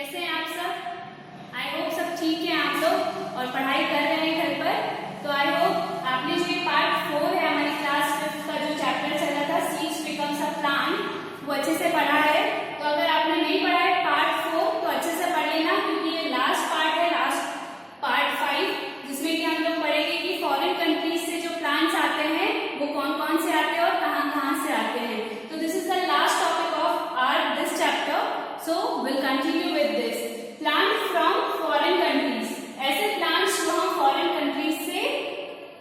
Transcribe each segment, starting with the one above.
कैसे हैं आप सब? आई होप सब ठीक है आप लोग और पढ़ाई कर रहे हैं घर पर। तो आई होप आपने जो ये पार्ट 4 है हमारी क्लास 5 का जो चैप्टर चल रहा था सीड्स बिकम्स अ प्लांट वो अच्छे से पढ़ा है। तो अगर आपने नहीं पढ़ा है पार्ट 4 तो अच्छे से पढ़ लेना, क्योंकि ये लास्ट पार्ट है, लास्ट पार्ट 5, जिसमें कि हम लोग पढ़ेंगे कि फॉरेन कंट्रीज से जो प्लांट्स आते हैं वो कौन कौन से आते हैं और कहाँ कहाँ से आते हैं। तो this is the last topic of our this chapter, so will continue with this. Plant from foreign countries, ऐसे प्लांट्स जो हम फॉरेन कंट्रीज से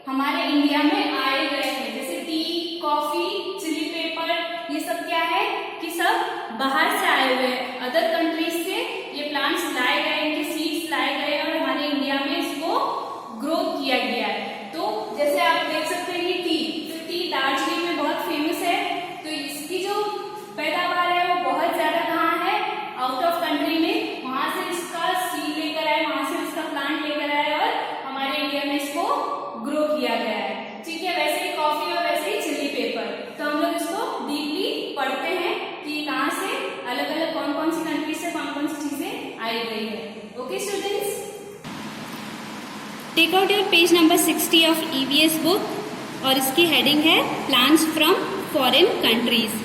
हमारे इंडिया में आए गए हैं, जैसे टी, कॉफी, चिली पेपर, ये सब क्या है कि सब बाहर से आए हुए हैं, अदर कंट्रीज से ये प्लांट्स लाए गए, इनके सीड्स लाए गए और हमारे इंडिया में इसको ग्रो किया गया है। तो जैसे आप देख सकते हैं कि टी दार्जिलिंग में बहुत फेमस है। तो इसकी जो पैदावार है वो बहुत ज्यादा कहाँ है, आउट ऑफ कंट्री में, वहां से इसका सीड लेकर आए, वहां से इसका प्लांट लेकर आए और हमारे इंडिया में इसको ग्रो किया गया है। ठीक है, वैसे ही कॉफी और वैसे ही चिली पेपर। तो हम लोग इसको डीपली पढ़ते हैं कि कहाँ से अलग अलग कौन कौन सी कंट्री से कौन कौन सी चीजें आई गई है। Okay students, take out your page number 60 of EVS book और इसकी हेडिंग है plants from foreign countries.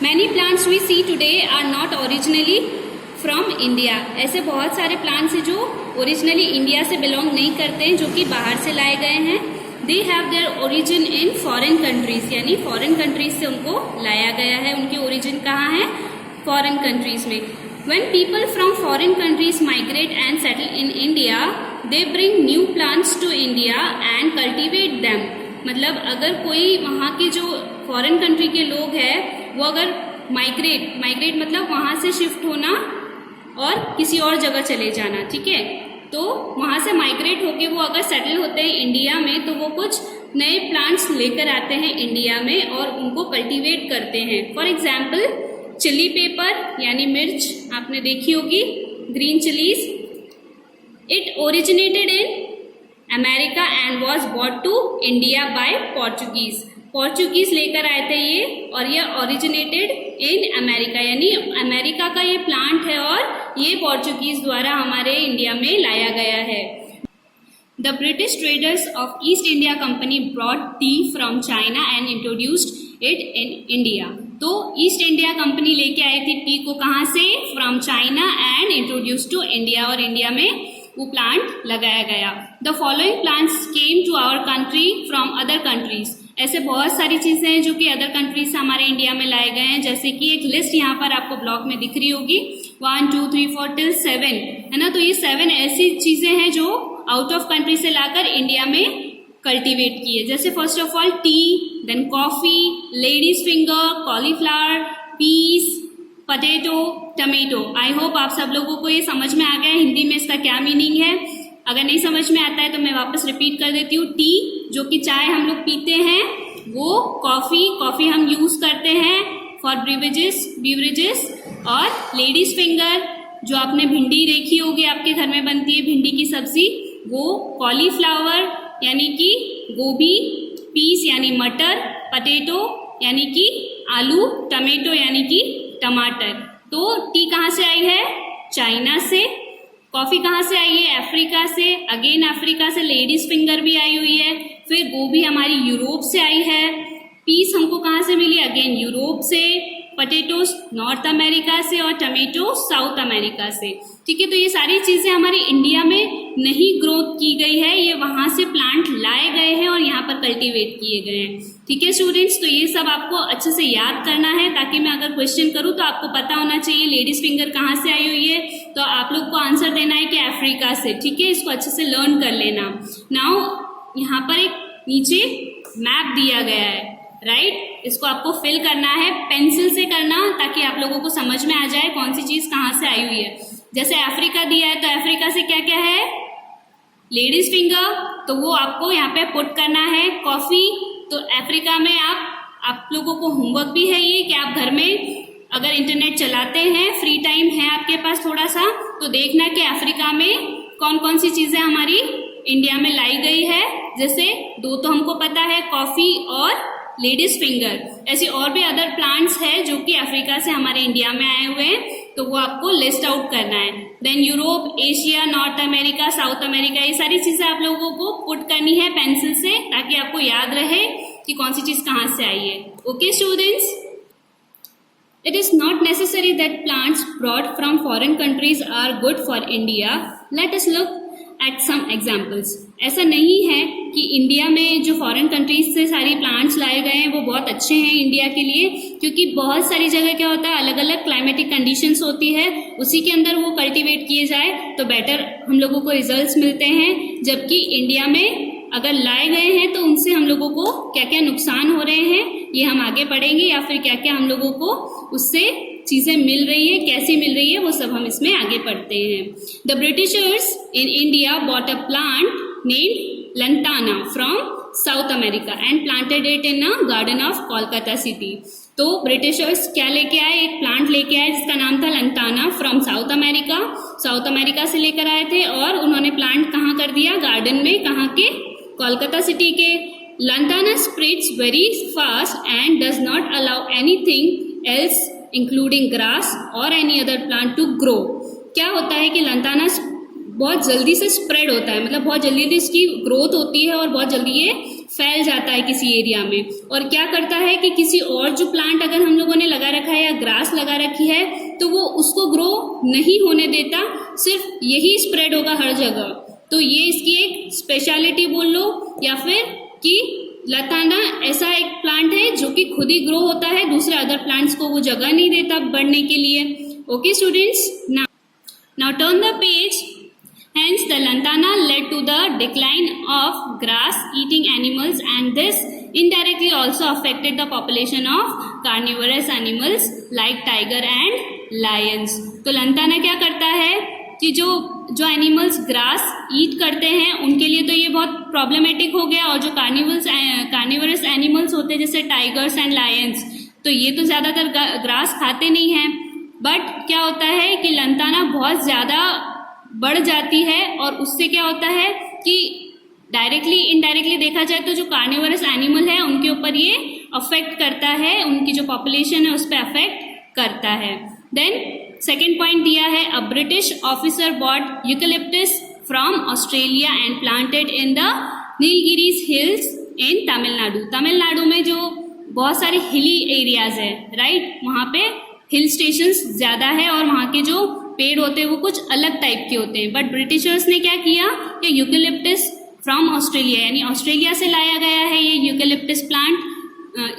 Many plants we see today are not originally from India. ऐसे बहुत सारे प्लांट्स हैं जो ओरिजिनली इंडिया से बिलोंग नहीं करते हैं, जो कि बाहर से लाए गए हैं। They have their origin in foreign countries, यानी फॉरेन कंट्रीज से उनको लाया गया है। उनकी ओरिजिन कहाँ है? फॉरेन कंट्रीज में। When people from foreign countries migrate and settle in India, they bring new plants to India and cultivate them. मतलब अगर कोई वहाँ के जो फॉरेन कंट्री के लोग हैं वो अगर माइग्रेट मतलब वहाँ से शिफ्ट होना और किसी और जगह चले जाना, ठीक है, तो वहाँ से माइग्रेट होके वो अगर सेटल होते हैं इंडिया में तो वो कुछ नए प्लांट्स लेकर आते हैं इंडिया में और उनको कल्टीवेट करते हैं। फॉर एग्जाम्पल चिली पेपर यानी मिर्च आपने देखी होगी, green chillies. It originated in America and was bought to India by Portuguese लेकर आए थे ये, और ये ओरिजिनेटेड इन अमेरिका, यानी अमेरिका का ये प्लांट है और ये पोर्चुगीज द्वारा हमारे इंडिया में लाया गया है। The British traders of East India Company brought tea from China and introduced it in India. तो ईस्ट इंडिया कंपनी लेके आई थी टी को, कहाँ से? From China and introduce to India, और इंडिया में वो प्लांट लगाया गया। The following plants came to our country from other countries. ऐसे बहुत सारी चीजें हैं जो कि अदर कंट्रीज से हमारे इंडिया में लाए गए हैं, जैसे कि एक लिस्ट यहाँ पर आपको ब्लॉक में दिख रही होगी 1 2 3 4 till 7 है ना। तो ये 7 ऐसी चीजें हैं जो आउट ऑफ कंट्री से लाकर इंडिया में कल्टीवेट किए। जैसे first of all tea, then coffee, ladies finger, cauliflower, peas, potato, tomato. I hope आप सब लोगों को ये समझ में आ गया है हिंदी में इसका क्या मीनिंग है। अगर नहीं समझ में आता है तो मैं वापस रिपीट कर देती हूँ। टी जो कि चाय हम लोग पीते हैं वो, कॉफी हम यूज करते हैं फॉर बीवरेजेस, और लेडीज फिंगर जो आपने भिंडी देखी होगी आपके घर में बनती है भिंडी की सब्जी, वो कॉलीफ्लावर यानी कि गोभी, पीस यानी मटर, पोटैटो यानी कि आलू, टमेटो यानी कि टमाटर। तो टी कहाँ से आई है? चाइना से। कॉफी कहाँ से आई है? अफ्रीका से। अगेन अफ्रीका से लेडीज फिंगर भी आई हुई है। फिर गोभी हमारी यूरोप से आई है। पीस हमको कहाँ से मिली? अगेन यूरोप से। पोटैटोस नॉर्थ अमेरिका से और टमेटो साउथ अमेरिका से। ठीक है, तो ये सारी चीजें हमारे इंडिया में नहीं ग्रोथ की गई है, ये वहां से प्लांट लाए गए हैं और यहाँ पर कल्टीवेट किए गए हैं। ठीक है स्टूडेंट्स, तो ये सब आपको अच्छे से याद करना है ताकि मैं अगर क्वेश्चन करूँ तो आपको पता होना चाहिए लेडीज फिंगर कहाँ से आई हुई है। तो आप लोग को आंसर देना है कि अफ्रीका से। ठीक है, इसको अच्छे से लर्न कर लेना। नाउ यहाँ पर एक नीचे मैप दिया गया है, राइट, इसको आपको फिल करना है, पेंसिल से करना ताकि आप लोगों को समझ में आ जाए कौन सी चीज कहाँ से आई हुई है। जैसे अफ्रीका दिया है तो अफ्रीका से क्या क्या है? लेडीज फिंगर, तो वो आपको यहाँ पे पुट करना है। कॉफी, तो अफ्रीका में आप लोगों को होमवर्क भी है ये कि आप घर में अगर इंटरनेट चलाते हैं, फ्री टाइम है आपके पास थोड़ा सा, तो देखना कि अफ्रीका में कौन कौन सी चीजें हमारी इंडिया में लाई गई है। जैसे 2 तो हमको पता है, कॉफी और लेडीज फिंगर। ऐसे और भी अदर प्लांट्स है जो कि अफ्रीका से हमारे इंडिया में आए हुए हैं। तो वो आपको लिस्ट आउट करना है। Then Europe, Asia, North America, South America, ये सारी चीजें आप लोगों को पुट करनी है पेंसिल से, ताकि आपको याद रहे कि कौन सी चीज कहाँ से आई है। Okay students, it is not necessary that plants brought from foreign countries are good for India. Let us look at some examples. ऐसा नहीं है कि इंडिया में जो फॉरेन कंट्रीज से सारी प्लांट्स लाए गए हैं वो बहुत अच्छे हैं इंडिया के लिए, क्योंकि बहुत सारी जगह क्या होता है, अलग अलग क्लाइमेटिक कंडीशंस होती है, उसी के अंदर वो कल्टीवेट किए जाए तो बेटर हम लोगों को रिजल्ट्स मिलते हैं। जबकि इंडिया में अगर लाए गए हैं तो उनसे हम लोगों को क्या क्या नुकसान हो रहे हैं ये हम आगे पढ़ेंगे, या फिर क्या क्या हम लोगों को उससे चीजें मिल रही है, कैसी मिल रही है, वो सब हम इसमें आगे पढ़ते हैं। The Britishers in India bought a plant named lantana from south America and planted it in a garden of Kolkata city. तो ब्रिटिशर्स क्या लेके आए, एक प्लांट लेके आए जिसका नाम था lantana from south America, South America से लेकर आए थे, और उन्होंने प्लांट कहाँ कर दिया, गार्डन में, कहाँ के, कोलकाता सिटी के। Lantana spreads very fast and does not allow anything else including grass और any other plant to grow. क्या होता है कि लंटाना बहुत जल्दी से स्प्रेड होता है, मतलब बहुत जल्दी इसकी ग्रोथ होती है और बहुत जल्दी ये फैल जाता है किसी एरिया में। और क्या करता है कि किसी और जो प्लांट अगर हम लोगों ने लगा रखा है या ग्रास लगा रखी है तो वो उसको ग्रो नहीं होने देता, सिर्फ यही स्प्रेड होगा हर जगह। तो ये इसकी एक स्पेशलिटी बोल लो, या फिर कि लताना ऐसा एक प्लांट है जो कि खुद ही ग्रो होता है, दूसरे अदर प्लांट्स को वो जगह नहीं देता बढ़ने के लिए। Okay students, now turn the page. Hence, the lantana led to the decline of grass-eating animals, and this indirectly also affected the population of carnivorous animals like tiger and lions. तो lantana क्या करता है कि जो animals grass ईट करते हैं उनके लिए तो ये बहुत प्रॉब्लमेटिक हो गया, और जो कार्निवरस एनिमल्स होते हैं जैसे टाइगर्स एंड लायंस, तो ये तो ज़्यादातर ग्रास खाते नहीं हैं। बट क्या होता है कि लंताना बहुत ज़्यादा बढ़ जाती है, और उससे क्या होता है कि डायरेक्टली इनडायरेक्टली देखा जाए तो जो कार्निवरस एनिमल है उनके ऊपर ये अफेक्ट करता है, उनकी जो पॉपुलेशन है उस पर अफेक्ट करता है। देन सेकेंड पॉइंट दिया है, a British officer bought eucalyptus from Australia and planted in the Nilgiris hills in Tamil Nadu. Tamil Nadu में जो बहुत सारे हिली एरियाज है, राइट, वहाँ पे हिल स्टेशंस ज़्यादा है और वहाँ के जो पेड़ होते हैं वो कुछ अलग टाइप के होते हैं। बट ब्रिटिशर्स ने क्या किया कि यूकेलिप्टस फ्रॉम ऑस्ट्रेलिया, यानी ऑस्ट्रेलिया से लाया गया है ये यूकेलिप्टस प्लांट,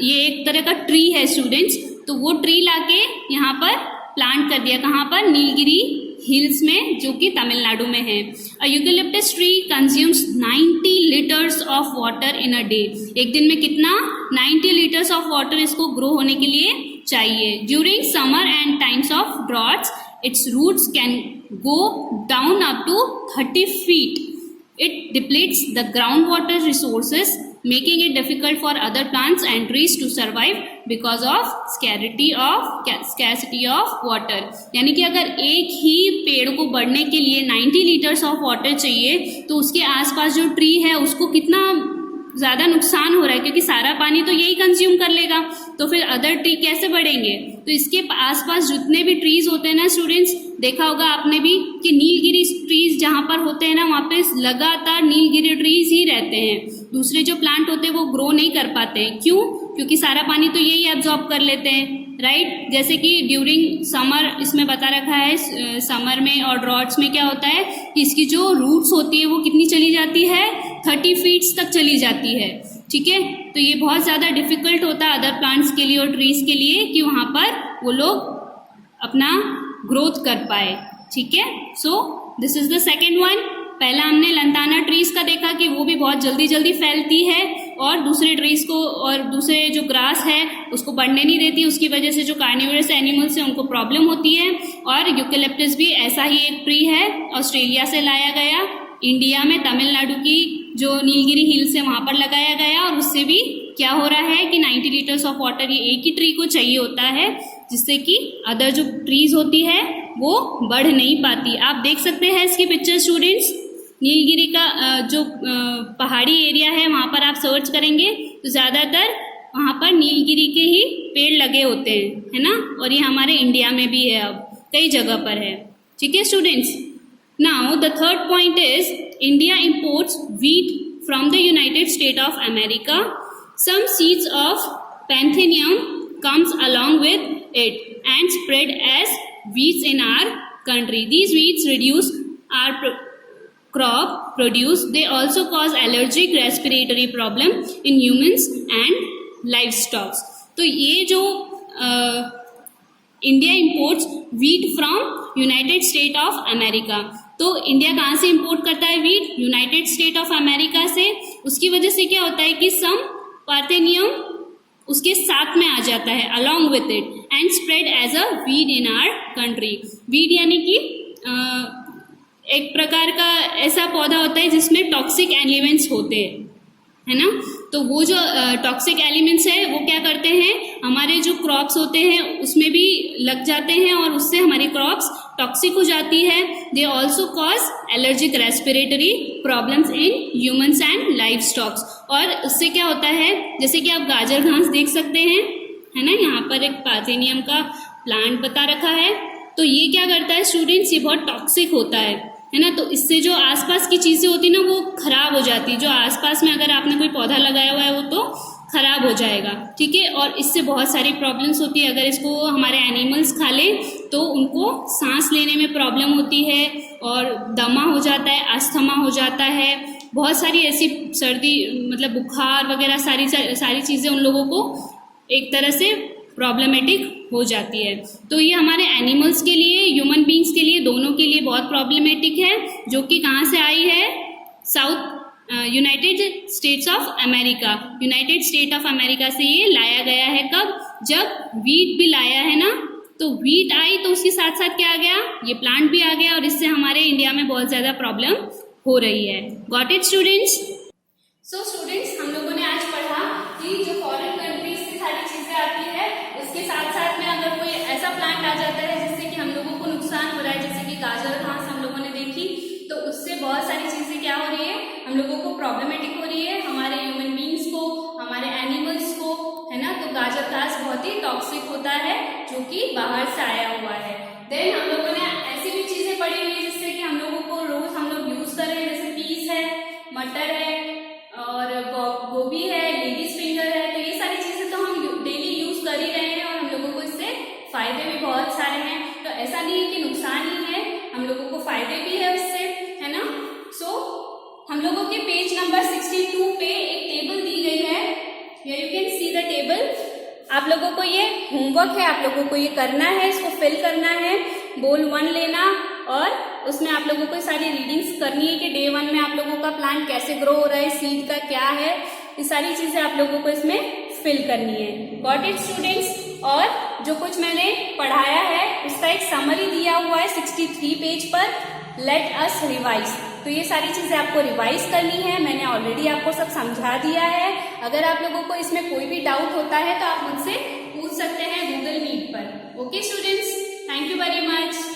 ये एक तरह का ट्री है स्टूडेंट्स, तो वो ट्री लाके यहाँ पर प्लांट कर दिया। कहाँ पर, नीलगिरी हिल्स में, जो कि तमिलनाडु में है। A eucalyptus tree consumes 90 litres of water in a day. एक दिन में कितना, 90 लीटर्स ऑफ वाटर इसको ग्रो होने के लिए चाहिए। During summer and times of droughts its roots can go down up to 30 feet. It depletes the groundwater resources, making it difficult for other plants and trees to survive because of scarcity of water. यानी कि अगर एक ही पेड़ को बढ़ने के लिए 90 litres of water चाहिए तो उसके आसपास जो ट्री है उसको कितना ज़्यादा नुकसान हो रहा है, क्योंकि सारा पानी तो यही कंज्यूम कर लेगा, तो फिर अदर ट्री कैसे बढ़ेंगे। तो इसके आसपास जितने भी ट्रीज होते हैं ना स्टूडेंट्स, देखा होगा आपने भी कि नीलगिरी ट्रीज जहाँ पर होते हैं ना वहाँ पे लगातार नीलगिरी ट्रीज ही रहते हैं, दूसरे जो प्लांट होते हैं वो ग्रो नहीं कर पाते हैं। क्यों? क्योंकि सारा पानी तो यही एब्जॉर्ब कर लेते हैं, राइट। जैसे कि ड्यूरिंग समर इसमें बता रखा है, समर में और ड्रॉट्स में क्या होता है कि इसकी जो रूट्स होती है वो कितनी चली जाती है, 30 फीट्स तक चली जाती है, ठीक है। तो ये बहुत ज़्यादा डिफिकल्ट होता है अदर प्लांट्स के लिए और ट्रीज के लिए कि वहाँ पर वो लोग अपना ग्रोथ कर पाए, ठीक है। So this is the second one. पहला हमने लंताना ट्रीज का देखा कि वो भी बहुत जल्दी जल्दी फैलती है और दूसरे ट्रीज को और दूसरे जो ग्रास है उसको बढ़ने नहीं देती, उसकी वजह से जो कार्निवरस एनिमल्स हैं उनको प्रॉब्लम होती है। और यूकेलिप्टस भी ऐसा ही एक ट्री है, ऑस्ट्रेलिया से लाया गया, इंडिया में तमिलनाडु की जो नीलगिरी हिल्स है वहाँ पर लगाया गया, और उससे भी क्या हो रहा है कि 90 लीटर्स ऑफ वाटर ये एक ही ट्री को चाहिए होता है, जिससे कि अदर जो ट्रीज होती है वो बढ़ नहीं पाती। आप देख सकते हैं इसकी पिक्चर स्टूडेंट्स, नीलगिरी का जो पहाड़ी एरिया है वहाँ पर आप सर्च करेंगे तो ज़्यादातर वहाँ पर नीलगिरी के ही पेड़ लगे होते हैं, है ना। और ये हमारे इंडिया में भी है अब, कई जगह पर है। ठीक है students. Now the third point is India imports wheat from the United State of America. Some seeds of parthenium comes along with it and spread as weeds in our country. These weeds reduce our crop produce. They also cause allergic respiratory problem in humans and livestock. तो ये जो India imports wheat from United State of America, तो India कहाँ से import करता है wheat? United State of America से। उसकी वजह से क्या होता है कि सम पार्थेनियम उसके साथ में आ जाता है along with it and spread as a weed in our country. Weed यानी कि एक प्रकार का ऐसा पौधा होता है जिसमें टॉक्सिक एलिमेंट्स होते हैं, है ना। तो वो जो टॉक्सिक एलिमेंट्स है वो क्या करते हैं, हमारे जो क्रॉप्स होते हैं उसमें भी लग जाते हैं और उससे हमारी क्रॉप्स टॉक्सिक हो जाती है। They also cause allergic respiratory problems in humans and live stocks. और उससे क्या होता है, जैसे कि आप गाजर घास देख सकते हैं, है ना, यहाँ पर एक पार्थेनियम का प्लांट बता रखा है। तो ये क्या करता है स्टूडेंट्स, ये बहुत टॉक्सिक होता है ना। तो इससे जो आसपास की चीज़ें होती है ना वो खराब हो जाती है। जो आसपास में अगर आपने कोई पौधा लगाया हुआ है वो तो खराब हो जाएगा। ठीक है। और इससे बहुत सारी प्रॉब्लम्स होती है। अगर इसको हमारे एनिमल्स खा लें तो उनको सांस लेने में प्रॉब्लम होती है और दमा हो जाता है, अस्थमा हो जाता है, बहुत सारी ऐसी सर्दी मतलब बुखार वगैरह सारी चीज़ें उन लोगों को एक तरह से प्रॉब्लमेटिक हो जाती है। तो ये हमारे एनिमल्स के लिए, ह्यूमन बींग्स के लिए, दोनों के लिए बहुत प्रॉब्लमेटिक है, जो कि कहाँ से आई है, south United states of America. United State of America से ये लाया गया है। कब? जब वीट भी लाया है ना, तो वीट आई तो उसके साथ साथ क्या आ गया, ये प्लांट भी आ गया और इससे हमारे इंडिया में बहुत ज़्यादा प्रॉब्लम हो रही है। Got it students? So students, हम लोगों ने आज पढ़ा कि जो फॉरेन कंट्रीज से सारी चीज़ें आती है, उसके साथ साथ में अगर कोई ऐसा प्लांट आ जाता है जिससे कि हम लोगों को नुकसान हो रहा है, जैसे कि गाजर घास हम लोगों ने देखी, तो उससे बहुत सारी चीज़ें क्या हो रही है, हम लोगों को प्रॉब्लमेटिक हो रही है, हमारे ह्यूमन बींग्स को, हमारे एनिमल्स को, है ना। तो गाजर घास बहुत ही टॉक्सिक होता है जो कि बाहर से आया हुआ है। देन हम लोगों ने ऐसी भी चीज़ें पढ़ी हुई है जिससे कि हम लोगों को रोज हम लोग यूज कर रहे हैं, जैसे पीस है, मटर है और गोभी है, लेडीज फिंगर है। तो ये सारी चीज़ें तो हम डेली यूज कर ही रहे हैं और हम लोगों को इससे फायदे भी बहुत सारे हैं। तो ऐसा नहीं है कि नुकसान ही है, हम लोगों को फायदे भी है उससे, है ना। सो हम लोगों के पेज नंबर 62 पे एक टेबल दी गई है। Here you can see the table। आप लोगों को ये होमवर्क है, आप लोगों को ये करना है, इसको फिल करना है, बोल 1 लेना और उसमें आप लोगों को सारी रीडिंग्स करनी है कि डे 1 में आप लोगों का प्लांट कैसे ग्रो हो रहा है, सीड का क्या है, ये सारी चीजें आप लोगों को इसमें फिल करनी है। Got it students? और जो कुछ मैंने पढ़ाया है उसका एक समरी दिया हुआ है 63 पेज पर, लेट अस रिवाइज। तो ये सारी चीजें आपको रिवाइज करनी है, मैंने ऑलरेडी आपको सब समझा दिया है। अगर आप लोगों को इसमें कोई भी डाउट होता है तो आप मुझसे पूछ सकते हैं गूगल मीट पर। Okay students, thank you very much.